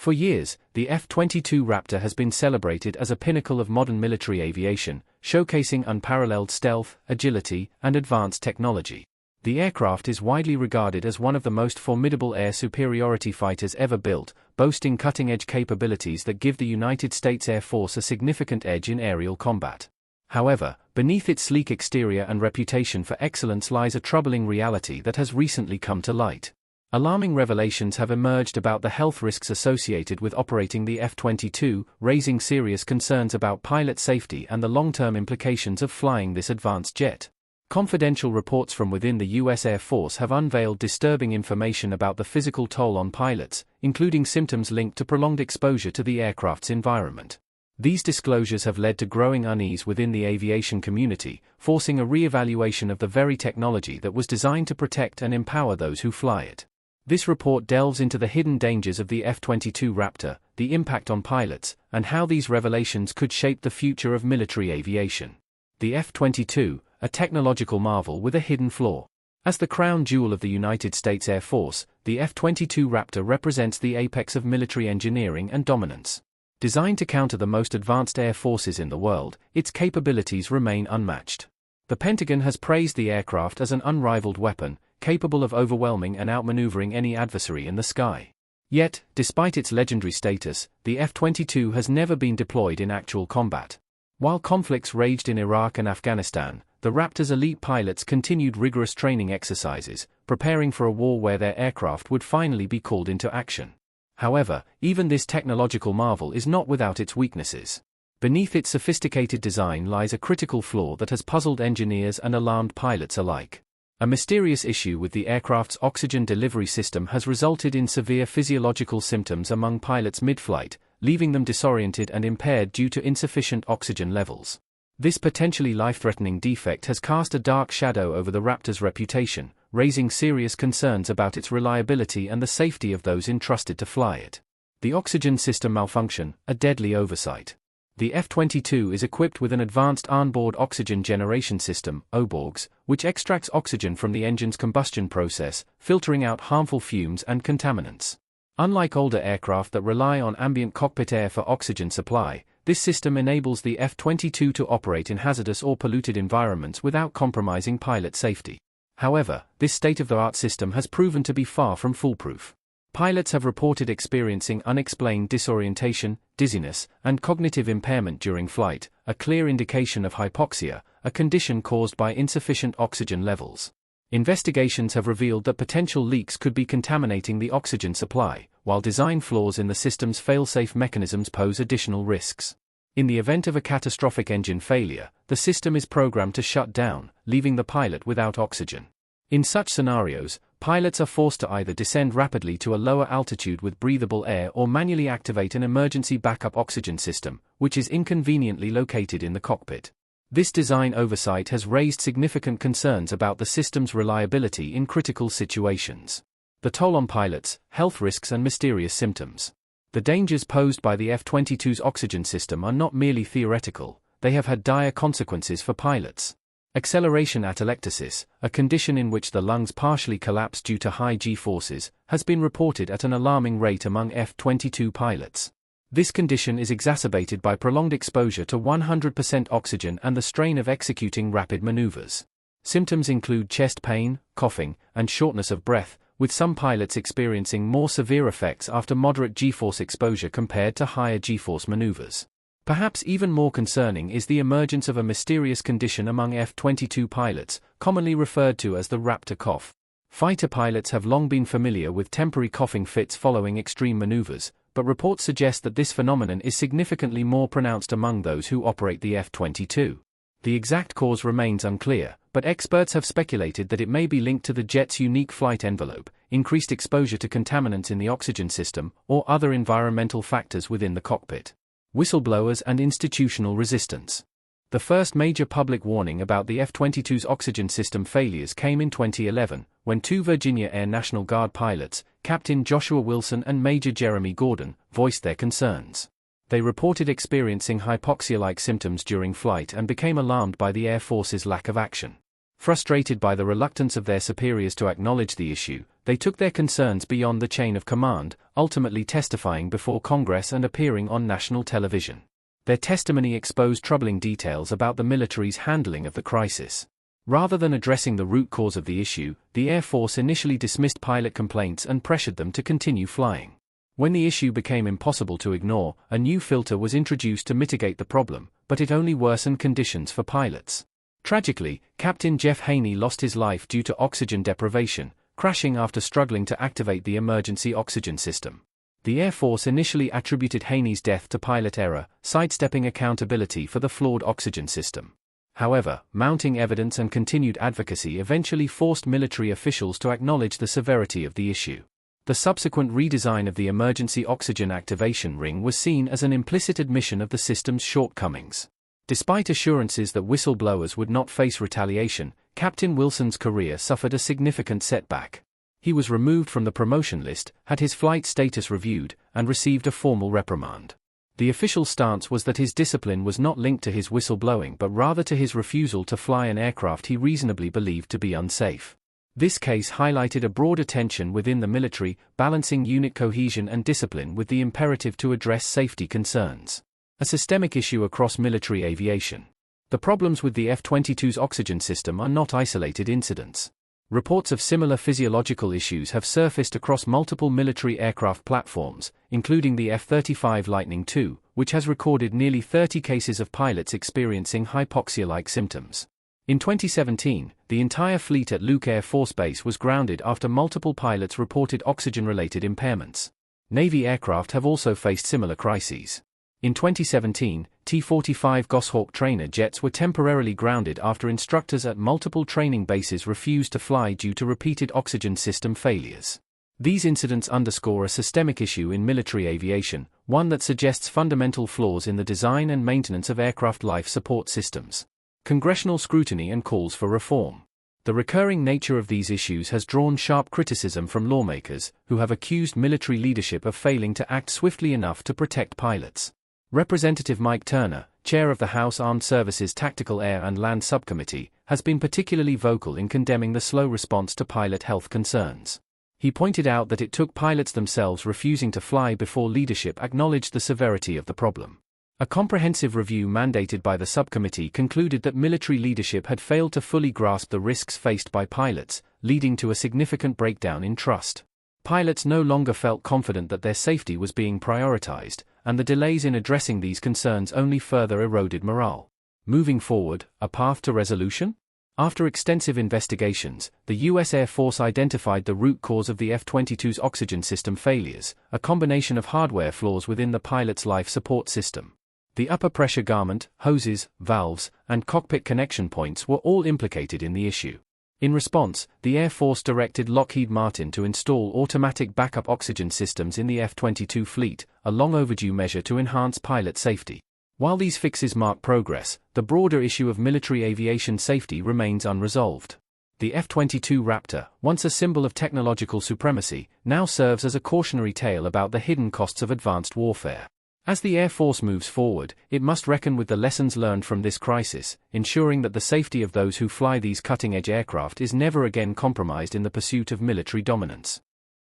For years, the F-22 Raptor has been celebrated as a pinnacle of modern military aviation, showcasing unparalleled stealth, agility, and advanced technology. The aircraft is widely regarded as one of the most formidable air superiority fighters ever built, boasting cutting-edge capabilities that give the United States Air Force a significant edge in aerial combat. However, beneath its sleek exterior and reputation for excellence lies a troubling reality that has recently come to light. Alarming revelations have emerged about the health risks associated with operating the F-22, raising serious concerns about pilot safety and the long-term implications of flying this advanced jet. Confidential reports from within the U.S. Air Force have unveiled disturbing information about the physical toll on pilots, including symptoms linked to prolonged exposure to the aircraft's environment. These disclosures have led to growing unease within the aviation community, forcing a re-evaluation of the very technology that was designed to protect and empower those who fly it. This report delves into the hidden dangers of the F-22 Raptor, the impact on pilots, and how these revelations could shape the future of military aviation. The F-22, a technological marvel with a hidden flaw. As the crown jewel of the United States Air Force, the F-22 Raptor represents the apex of military engineering and dominance. Designed to counter the most advanced air forces in the world, its capabilities remain unmatched. The Pentagon has praised the aircraft as an unrivaled weapon, capable of overwhelming and outmaneuvering any adversary in the sky. Yet, despite its legendary status, the F-22 has never been deployed in actual combat. While conflicts raged in Iraq and Afghanistan, the Raptor's elite pilots continued rigorous training exercises, preparing for a war where their aircraft would finally be called into action. However, even this technological marvel is not without its weaknesses. Beneath its sophisticated design lies a critical flaw that has puzzled engineers and alarmed pilots alike. A mysterious issue with the aircraft's oxygen delivery system has resulted in severe physiological symptoms among pilots mid-flight, leaving them disoriented and impaired due to insufficient oxygen levels. This potentially life-threatening defect has cast a dark shadow over the Raptor's reputation, raising serious concerns about its reliability and the safety of those entrusted to fly it. The oxygen system malfunction, a deadly oversight. The F-22 is equipped with an advanced onboard oxygen generation system, OBORGS, which extracts oxygen from the engine's combustion process, filtering out harmful fumes and contaminants. Unlike older aircraft that rely on ambient cockpit air for oxygen supply, this system enables the F-22 to operate in hazardous or polluted environments without compromising pilot safety. However, this state-of-the-art system has proven to be far from foolproof. Pilots have reported experiencing unexplained disorientation, dizziness, and cognitive impairment during flight, a clear indication of hypoxia, a condition caused by insufficient oxygen levels. Investigations have revealed that potential leaks could be contaminating the oxygen supply, while design flaws in the system's fail-safe mechanisms pose additional risks. In the event of a catastrophic engine failure, the system is programmed to shut down, leaving the pilot without oxygen. In such scenarios, pilots are forced to either descend rapidly to a lower altitude with breathable air or manually activate an emergency backup oxygen system, which is inconveniently located in the cockpit. This design oversight has raised significant concerns about the system's reliability in critical situations. The toll on pilots, health risks and mysterious symptoms. The dangers posed by the F-22's oxygen system are not merely theoretical, they have had dire consequences for pilots. Acceleration atelectasis, a condition in which the lungs partially collapse due to high G-forces, has been reported at an alarming rate among F-22 pilots. This condition is exacerbated by prolonged exposure to 100% oxygen and the strain of executing rapid maneuvers. Symptoms include chest pain, coughing, and shortness of breath, with some pilots experiencing more severe effects after moderate G-force exposure compared to higher G-force maneuvers. Perhaps even more concerning is the emergence of a mysterious condition among F-22 pilots, commonly referred to as the Raptor cough. Fighter pilots have long been familiar with temporary coughing fits following extreme maneuvers, but reports suggest that this phenomenon is significantly more pronounced among those who operate the F-22. The exact cause remains unclear, but experts have speculated that it may be linked to the jet's unique flight envelope, increased exposure to contaminants in the oxygen system, or other environmental factors within the cockpit. Whistleblowers and institutional resistance. The first major public warning about the F-22's oxygen system failures came in 2011, when two Virginia Air National Guard pilots, Captain Joshua Wilson and Major Jeremy Gordon, voiced their concerns. They reported experiencing hypoxia-like symptoms during flight and became alarmed by the Air Force's lack of action. Frustrated by the reluctance of their superiors to acknowledge the issue, they took their concerns beyond the chain of command, ultimately testifying before Congress and appearing on national television. Their testimony exposed troubling details about the military's handling of the crisis. Rather than addressing the root cause of the issue, the Air Force initially dismissed pilot complaints and pressured them to continue flying. When the issue became impossible to ignore, a new filter was introduced to mitigate the problem, but it only worsened conditions for pilots. Tragically, Captain Jeff Haney lost his life due to oxygen deprivation, crashing after struggling to activate the emergency oxygen system. The Air Force initially attributed Haney's death to pilot error, sidestepping accountability for the flawed oxygen system. However, mounting evidence and continued advocacy eventually forced military officials to acknowledge the severity of the issue. The subsequent redesign of the emergency oxygen activation ring was seen as an implicit admission of the system's shortcomings. Despite assurances that whistleblowers would not face retaliation, Captain Wilson's career suffered a significant setback. He was removed from the promotion list, had his flight status reviewed, and received a formal reprimand. The official stance was that his discipline was not linked to his whistleblowing but rather to his refusal to fly an aircraft he reasonably believed to be unsafe. This case highlighted a broader tension within the military, balancing unit cohesion and discipline with the imperative to address safety concerns. A systemic issue across military aviation. The problems with the F-22's oxygen system are not isolated incidents. Reports of similar physiological issues have surfaced across multiple military aircraft platforms, including the F-35 Lightning II, which has recorded nearly 30 cases of pilots experiencing hypoxia-like symptoms. In 2017, the entire fleet at Luke Air Force Base was grounded after multiple pilots reported oxygen-related impairments. Navy aircraft have also faced similar crises. In 2017, T-45 Goshawk trainer jets were temporarily grounded after instructors at multiple training bases refused to fly due to repeated oxygen system failures. These incidents underscore a systemic issue in military aviation, one that suggests fundamental flaws in the design and maintenance of aircraft life support systems. Congressional scrutiny and calls for reform. The recurring nature of these issues has drawn sharp criticism from lawmakers, who have accused military leadership of failing to act swiftly enough to protect pilots. Representative Mike Turner, chair of the House Armed Services Tactical Air and Land Subcommittee, has been particularly vocal in condemning the slow response to pilot health concerns. He pointed out that it took pilots themselves refusing to fly before leadership acknowledged the severity of the problem. A comprehensive review mandated by the subcommittee concluded that military leadership had failed to fully grasp the risks faced by pilots, leading to a significant breakdown in trust. Pilots no longer felt confident that their safety was being prioritized, and the delays in addressing these concerns only further eroded morale. Moving forward, a path to resolution? After extensive investigations, the U.S. Air Force identified the root cause of the F-22's oxygen system failures, a combination of hardware flaws within the pilot's life support system. The upper pressure garment, hoses, valves, and cockpit connection points were all implicated in the issue. In response, the Air Force directed Lockheed Martin to install automatic backup oxygen systems in the F-22 fleet, a long overdue measure to enhance pilot safety. While these fixes mark progress, the broader issue of military aviation safety remains unresolved. The F-22 Raptor, once a symbol of technological supremacy, now serves as a cautionary tale about the hidden costs of advanced warfare. As the Air Force moves forward, it must reckon with the lessons learned from this crisis, ensuring that the safety of those who fly these cutting-edge aircraft is never again compromised in the pursuit of military dominance.